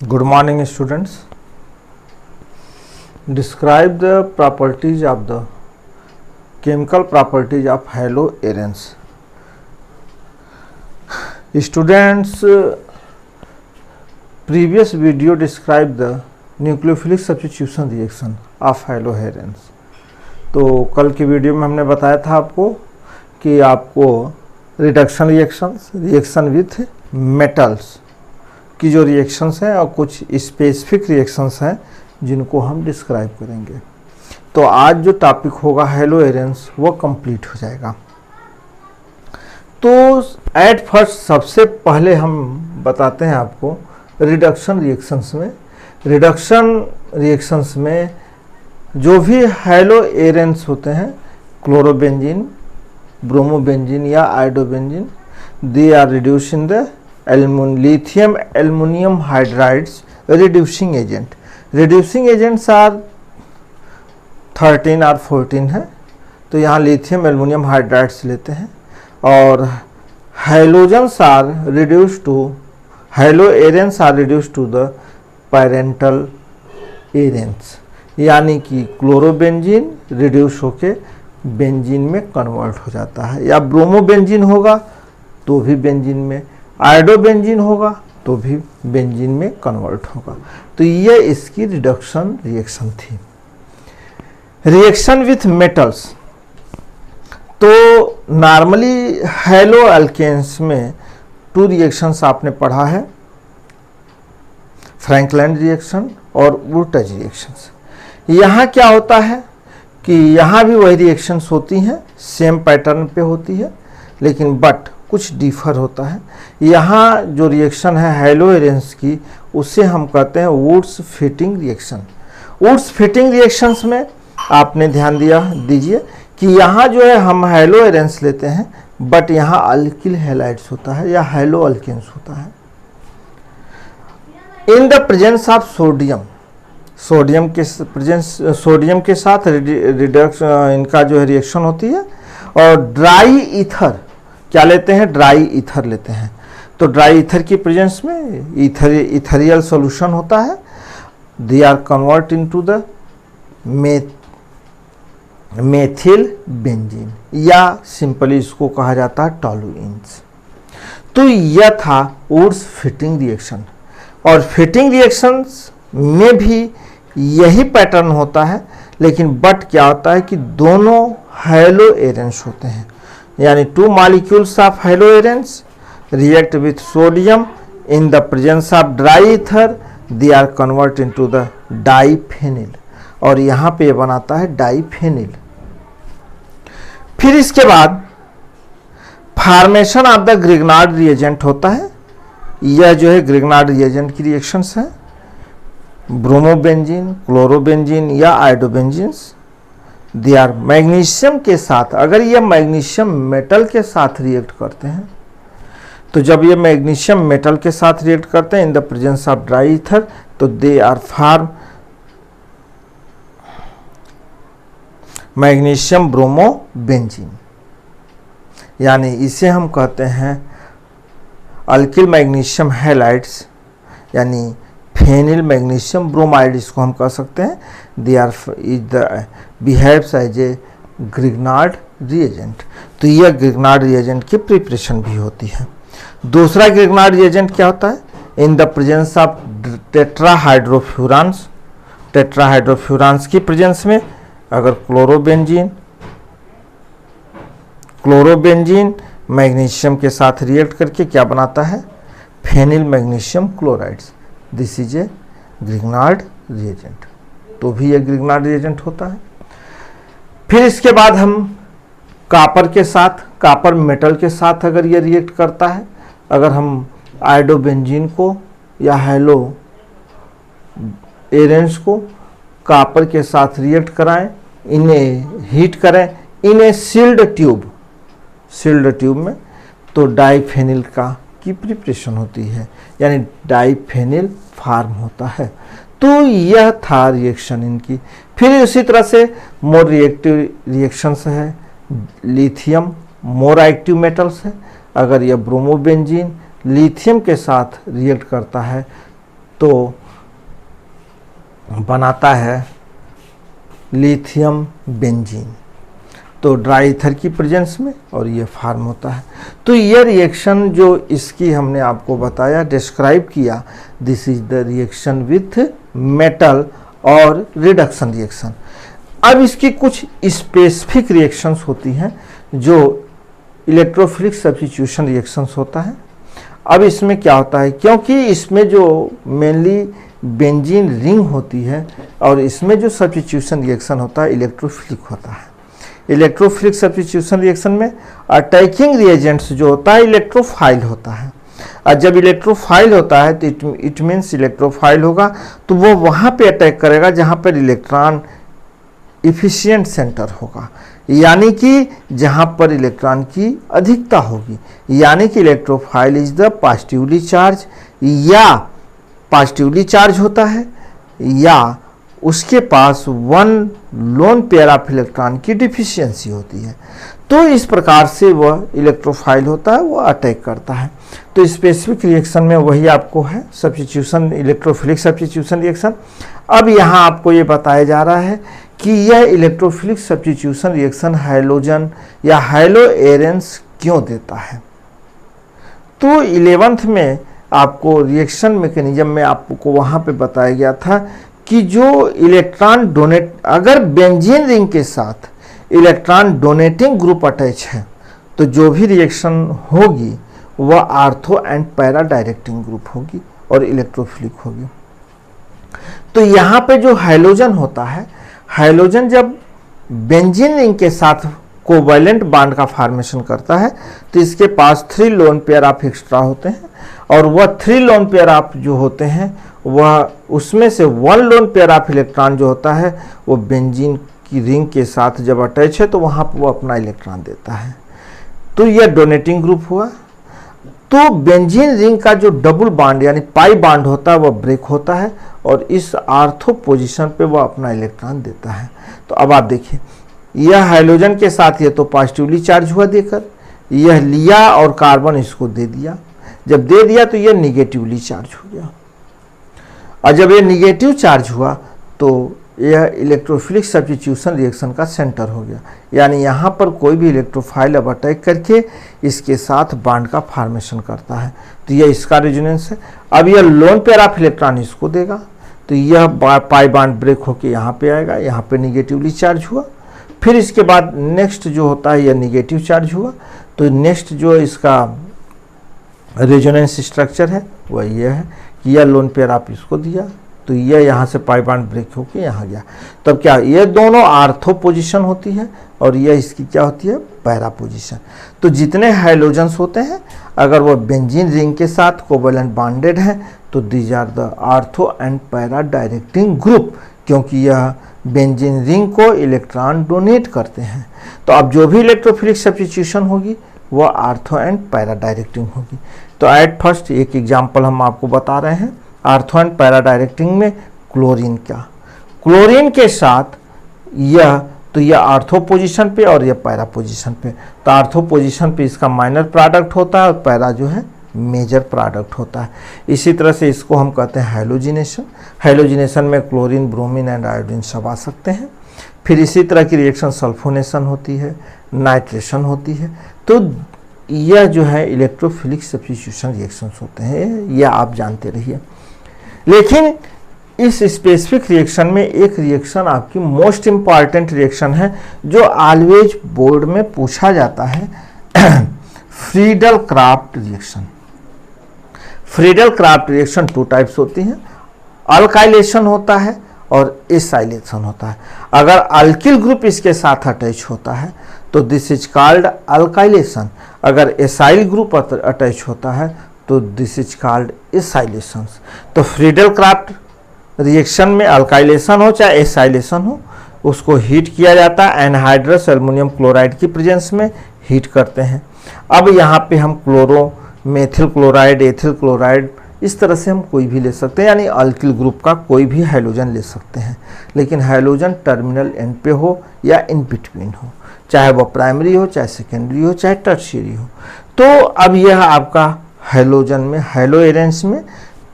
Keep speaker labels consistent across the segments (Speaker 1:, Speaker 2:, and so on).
Speaker 1: Good morning, students. Describe the properties of the chemical properties of haloarenes. Students, previous video described the nucleophilic substitution reaction of haloarenes. तो कल की video में हमने बताया था आपको कि आपको रिडक्शन रिएक्शन विथ मेटल्स की जो रिएक्शंस हैं और कुछ स्पेसिफिक रिएक्शंस हैं जिनको हम डिस्क्राइब करेंगे। तो आज जो टॉपिक होगा हलोएरेंस वो कंप्लीट हो जाएगा। तो एट फर्स्ट सबसे पहले हम बताते हैं आपको रिडक्शन रिएक्शंस में जो भी हलोएरेंस होते हैं, क्लोरोबेंजीन, ब्रोमोबेंजीन या iodobenzene, they are reduce in the lithium aluminum hydrides reducing agent. Reducing agents are 13 और 14 है, तो यहाँ लिथियम एल्युमिनियम हाइड्राइड्स लेते हैं। और halogens are reduced to haloarenes are reduced to the parental arenes, यानी कि क्लोरोबेंजीन रिड्यूस होके बेंजीन में कन्वर्ट हो जाता है, या ब्रोमोबेंजीन होगा तो भी बेंजीन में, आयोडोबेंजीन होगा तो भी बेंजीन में कन्वर्ट होगा। तो ये इसकी रिडक्शन रिएक्शन थी। रिएक्शन विथ मेटल्स, तो नॉर्मली हेलो अल्केन्स में 2 रिएक्शंस आपने पढ़ा है, फ्रैंकलैंड रिएक्शन और वुर्टज रिएक्शंस। यहाँ क्या होता है कि यहाँ भी वही रिएक्शंस होती हैं, सेम पैटर्न पे होती है, लेकिन बट कुछ डिफर होता है। यहाँ जो रिएक्शन है हलोएरेंस की, उसे हम कहते हैं Wurtz Fittig reaction. Wurtz Fittig reactions में आपने ध्यान दीजिए कि यहाँ जो है हम हलोएरेंस लेते हैं, बट यहाँ अल्किल हैलाइड्स होता है या हेलो अल्केन्स होता है। इन द प्रेजेंस ऑफ सोडियम के साथ रिडक्शन इनका जो है रिएक्शन होती है। और ड्राई ईथर क्या लेते हैं, ड्राई ईथर लेते हैं। तो ड्राई ईथर की प्रेजेंस में इथेरियल सॉल्यूशन होता है, they are convert into the methyl benzene, या सिंपली इसको कहा जाता है टॉलुइन्स। तो यह था वुड्स फिटिंग रिएक्शन। और फिटिंग रिएक्शंस में भी यही पैटर्न होता है, लेकिन बट क्या होता है कि दोनों हलोएरेंस होते हैं, यानी 2 molecules of haloarenes react with sodium in the presence of dry ether, they are converted into the diphenyl, और यहाँ पे बनाता है डाइफेनिल। फिर इसके बाद formation of the Grignard reagent होता है। यह जो है ग्रिग्नार्ड रिएजेंट की रिएक्शंस है, ब्रोमोबेंजीन, क्लोरोबेंजीन या आयोडोबेंजीन्स, दे आर मैग्नीशियम के साथ। अगर ये मैग्नीशियम मेटल के साथ रिएक्ट करते हैं, तो जब ये मैग्नीशियम मेटल के साथ रिएक्ट करते हैं in the presence of dry ether, तो they are form magnesium bromobenzene, यानी इसे हम कहते हैं अल्किल मैग्नीशियम हैलाइड्स, यानी फेनिल मैग्नीशियम ब्रोमाइड इसको हम कह सकते हैं। They are behaves as a Grignard reagent. तो यह ग्रिग्नार्ड रिएजेंट की प्रिपरेशन भी होती है। दूसरा ग्रिग्नार्ड रिएजेंट क्या होता है, इन द प्रेजेंस ऑफ टेट्राहाइड्रोफ्यूरांस की प्रेजेंस में अगर क्लोरोबेंजीन मैग्नीशियम के साथ रिएक्ट करके क्या बनाता है, phenyl magnesium chlorides, this is a Grignard reagent. तो भी ये ग्रिग्नार्ड रिएजेंट होता है। फिर इसके बाद हम कापर मेटल के साथ अगर ये रिएक्ट करता है, अगर हम आयोडोबेंजीन को या हलोएरेंस को कापर के साथ रिएक्ट कराएं, इन्हें हीट करें इन ए सील्ड ट्यूब में, तो डाइफेनिल की प्रिपरेशन होती है, यानी डाइफेनिल फार्म होता है। तो यह था रिएक्शन इनकी। फिर उसी तरह से मोर रिएक्टिव रिएक्शंस है, लिथियम मोर एक्टिव मेटल्स है। अगर यह ब्रोमोबेंजीन लिथियम के साथ रिएक्ट करता है तो बनाता है लिथियम बेंजीन, तो ड्राई ईथर की प्रेजेंस में, और ये फार्म होता है। तो ये रिएक्शन जो इसकी हमने आपको बताया, डिस्क्राइब किया, this is the reaction with metal और रिडक्शन रिएक्शन। अब इसकी कुछ स्पेसिफिक रिएक्शंस होती हैं जो इलेक्ट्रोफिलिक सब्स्टिट्यूशन रिएक्शंस होता है। अब इसमें क्या होता है, क्योंकि इसमें जो मेनली बेंजीन रिंग होती है और इसमें जो सब्स्टिट्यूशन रिएक्शन होता है इलेक्ट्रोफिलिक होता है। इलेक्ट्रोफिलिक सब्स्टिट्यूशन रिएक्शन में अटैकिंग रिएजेंट्स जो होता है इलेक्ट्रोफाइल होता है, और जब इलेक्ट्रोफाइल होता है तो इट मीन्स इलेक्ट्रोफाइल होगा तो वो वहाँ पे अटैक करेगा जहाँ पर इलेक्ट्रॉन इफिशिएंट सेंटर होगा, यानी कि जहाँ पर इलेक्ट्रॉन की अधिकता होगी, यानी कि electrophile is the positively charge, या पॉजिटिवली चार्ज होता है या उसके पास one lone pair of electron की डिफिशियंसी होती है। तो इस प्रकार से वह इलेक्ट्रोफाइल होता है, वह अटैक करता है। तो स्पेसिफिक रिएक्शन में वही आपको है सब्स्टिट्यूशन, इलेक्ट्रोफिलिक सब्स्टिट्यूशन रिएक्शन। अब यहाँ आपको ये बताया जा रहा है कि यह इलेक्ट्रोफिलिक सब्स्टिट्यूशन रिएक्शन हैलोजन या हैलो एरेंस क्यों देता है। तो 11th में आपको रिएक्शन मैकेनिज्म में आपको वहाँ पे बताया गया था कि जो इलेक्ट्रॉन डोनेट, अगर बेंजीन रिंग के साथ इलेक्ट्रॉन डोनेटिंग ग्रुप अटैच है तो जो भी रिएक्शन होगी वह ortho and para directing group होगी और इलेक्ट्रोफिलिक होगी। तो यहाँ पे जो हैलोजन होता है, हैलोजन जब बेंजीन रिंग के साथ कोवैलेंट बॉन्ड का फॉर्मेशन करता है तो इसके पास 3 लोन पेयर ऑफ एक्स्ट्रा होते हैं, और वह 3 लोन पेयर ऑफ जो होते हैं वह उसमें से 1 लोन पेयर ऑफ इलेक्ट्रॉन जो होता है वो बेंजीन की रिंग के साथ जब अटैच है तो वहाँ पर वो अपना इलेक्ट्रॉन देता है। तो यह डोनेटिंग ग्रुप हुआ। तो बेंजीन रिंग का जो डबल बॉन्ड यानी पाई बॉन्ड होता है वह ब्रेक होता है और इस आर्थो पोजीशन पे वह अपना इलेक्ट्रॉन देता है। तो अब आप देखिए, यह हाइड्रोजन के साथ ये तो पॉजिटिवली चार्ज हुआ देकर, यह लिया और कार्बन इसको दे दिया, जब दे दिया तो यह निगेटिवली चार्ज हो गया, और जब यह निगेटिव चार्ज हुआ तो यह इलेक्ट्रोफिलिक सब्स्टिट्यूशन रिएक्शन का सेंटर हो गया, यानी यहाँ पर कोई भी इलेक्ट्रोफाइल अब अटैक करके इसके साथ बॉन्ड का फॉर्मेशन करता है, तो यह इसका रेजोनेंस है। अब यह लोन पेयर ऑफ इलेक्ट्रॉन इसको देगा तो यह पाई बॉन्ड ब्रेक होके यहाँ पे आएगा, यहाँ पे निगेटिवली चार्ज हुआ। फिर इसके बाद नेक्स्ट जो होता है यह निगेटिव चार्ज हुआ, तो नेक्स्ट जो इसका रेजोनेंस स्ट्रक्चर है वह यह है कि यह लोन पेयर आप इसको दिया तो यह यहाँ से पाई बॉन्ड ब्रेक होके यहाँ गया। तब क्या ये दोनों आर्थो पोजीशन होती है और यह इसकी क्या होती है, पैरा पोजीशन। तो जितने हाइड्रोजन्स होते हैं अगर वो बेंजीन रिंग के साथ कोवैलेंट बॉन्डेड हैं तो these are the ortho and para directing group, क्योंकि यह बेंजीन रिंग को इलेक्ट्रॉन डोनेट करते हैं। तो अब जो भी इलेक्ट्रोफिलिक सब्स्टिट्यूशन होगी वह आर्थो एंड पैरा डायरेक्टिंग होगी। तो एट फर्स्ट एक एग्जाम्पल हम आपको बता रहे हैं आर्थो एंड पैरा डायरेक्टिंग में क्लोरीन का, क्लोरीन के साथ यह तो यह आर्थो पोजीशन पे और यह पैरा पोजीशन पे, तो आर्थो पोजीशन पे इसका माइनर प्रोडक्ट होता है और पैरा जो है मेजर प्रोडक्ट होता है। इसी तरह से इसको हम कहते हैं हैलोजिनेशन। हैलोजिनेशन में क्लोरीन, ब्रोमीन एंड आयोडीन सब आ सकते हैं। फिर इसी तरह की रिएक्शन सल्फोनेशन होती है, नाइट्रेशन होती है। तो यह जो है इलेक्ट्रोफिलिक सब्स्टिट्यूशन रिएक्शंस होते हैं, यह आप जानते रहिए। लेकिन इस स्पेसिफिक रिएक्शन में एक रिएक्शन आपकी मोस्ट इंपॉर्टेंट रिएक्शन है जो ऑलवेज बोर्ड में पूछा जाता है, Friedel craft reaction. Friedel craft reaction 2 types होती हैं, अल्काइलेशन होता है और एसाइलेशन होता है। अगर अल्किल ग्रुप इसके साथ अटैच होता है तो दिस इज कॉल्ड अल्काइलेशन, अगर एसाइल ग्रुप अटैच होता है तो दिस इज कॉल्ड एसाइलेशन। तो फ्रीडल क्राफ्ट रिएक्शन में अल्काइलेशन हो चाहे एसाइलेशन हो, उसको हीट किया जाता है, एनहाइड्रस एल्युमिनियम क्लोराइड की प्रेजेंस में हीट करते हैं। अब यहाँ पे हम chloro, methyl chloride, ethyl chloride, इस तरह से हम कोई भी ले सकते हैं, यानी अल्किल ग्रुप का कोई भी हाइड्रोजन ले सकते हैं, लेकिन हाइड्रोजन टर्मिनल एंड पे हो या इन बिटवीन हो, चाहे वह प्राइमरी हो, चाहे सेकेंडरी हो, चाहे टर्शियरी हो। तो अब यह आपका हाइड्रोजन में, हाइलो एरेंस में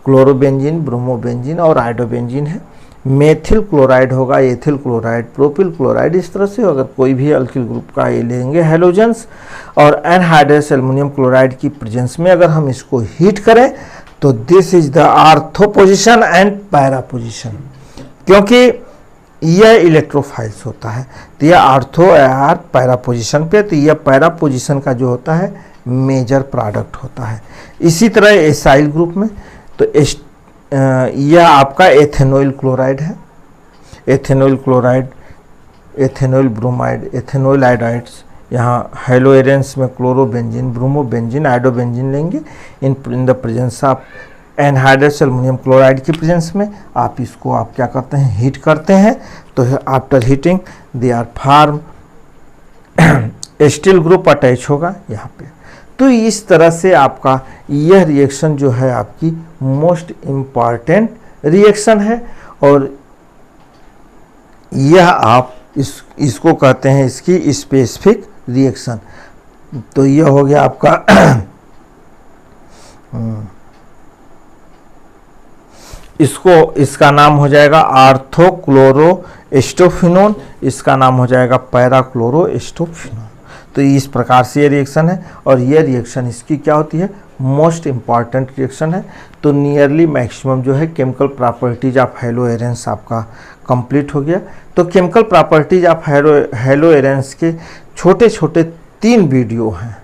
Speaker 1: क्लोरोबेंजीन, ब्रोमोबेंजीन और आयोडोबेंजीन है। मेथिल क्लोराइड होगा, एथिल क्लोराइड, प्रोपिल क्लोराइड, इस तरह से अगर कोई भी अल्किल ग्रुप का ये लेंगे हैलोजेंस। और एनहाइड्रस एल्युमिनियम क्लोराइड की प्रेजेंस में अगर हम इसको हीट करें तो this is the ortho position and para position, क्योंकि यह इलेक्ट्रोफाइल्स होता है तो यह आर्थो या पैरा पोजिशन पे, तो यह पैरा पोजिशन का जो होता है मेजर प्रोडक्ट होता है। इसी तरह एसाइल ग्रुप में तो यह आपका एथेनॉइल क्लोराइड है, एथेनॉइल क्लोराइड, एथेनॉइल ब्रोमाइड, एथेनॉइल आयोडाइड्स। यहाँ हेलोएरेंस में क्लोरोबेंजीन, ब्रोमोबेंजीन, आयोडोबेंजीन लेंगे इन the presence of anhydrous aluminium chloride की प्रेजेंस में आप इसको आप क्या करते हैं, हीट करते हैं। तो after heating they are form steel group attach होगा यहाँ पे। तो इस तरह से आपका यह रिएक्शन जो है आपकी मोस्ट इम्पॉर्टेंट रिएक्शन है, और यह आप इसको कहते हैं इसकी स्पेसिफिक रिएक्शन। तो यह हो गया आपका इसका नाम हो जाएगा आर्थोक्लोरोएस्टोफिनोन, इसका नाम हो जाएगा पैराक्लोरोएस्टोफिनोन। तो इस प्रकार से ये रिएक्शन है, और ये रिएक्शन इसकी क्या होती है, मोस्ट इम्पॉर्टेंट रिएक्शन है। तो नियरली मैक्सिमम जो है केमिकल प्रॉपर्टीज ऑफ हेलोएरेंस आपका कंप्लीट हो गया। तो केमिकल प्रॉपर्टीज ऑफ हेलोएरेंस के छोटे छोटे 3 वीडियो हैं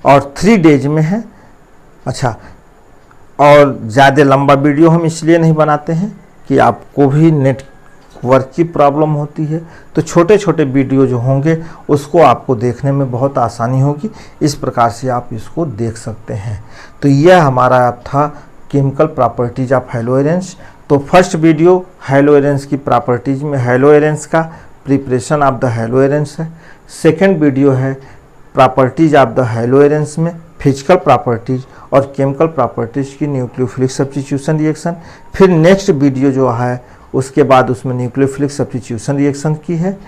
Speaker 1: और 3 डेज में है। अच्छा, और ज़्यादा लंबा वीडियो हम इसलिए नहीं बनाते हैं कि आपको भी नेटवर्क की प्रॉब्लम होती है, तो छोटे छोटे वीडियो जो होंगे उसको आपको देखने में बहुत आसानी होगी। इस प्रकार से आप इसको देख सकते हैं। तो यह हमारा था केमिकल प्रॉपर्टीज ऑफ हेलोएरेंस। तो फर्स्ट वीडियो हेलोएरेंस की प्रॉपर्टीज में हेलोएरेंस का प्रिपरेशन ऑफ द हेलोएरेंस है। सेकेंड वीडियो है प्रॉपर्टीज ऑफ द हेलोएरेंस में फिजिकल प्रॉपर्टीज और केमिकल प्रॉपर्टीज की न्यूक्लियोफिलिक सब्स्टिट्यूशन रिएक्शन। फिर नेक्स्ट वीडियो जो है उसके बाद उसमें न्यूक्लियोफिलिक सब्स्टिट्यूशन रिएक्शन की है।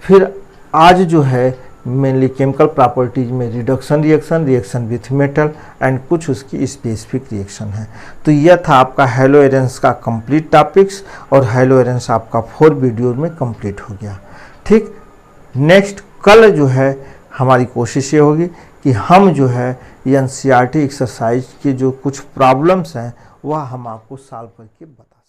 Speaker 1: फिर आज जो है मेनली केमिकल प्रॉपर्टीज में reduction reaction, reaction with metal and कुछ उसकी स्पेसिफिक रिएक्शन है। तो यह था आपका हेलोएरेंस का कंप्लीट टॉपिक्स, और हेलोएरेंस आपका 4 वीडियो में कंप्लीट हो गया। ठीक, नेक्स्ट कल जो है हमारी कोशिश ये होगी कि हम जो है एनसीईआरटी एक्सरसाइज के जो कुछ प्रॉब्लम्स हैं वह हम आपको सॉल्व करके बता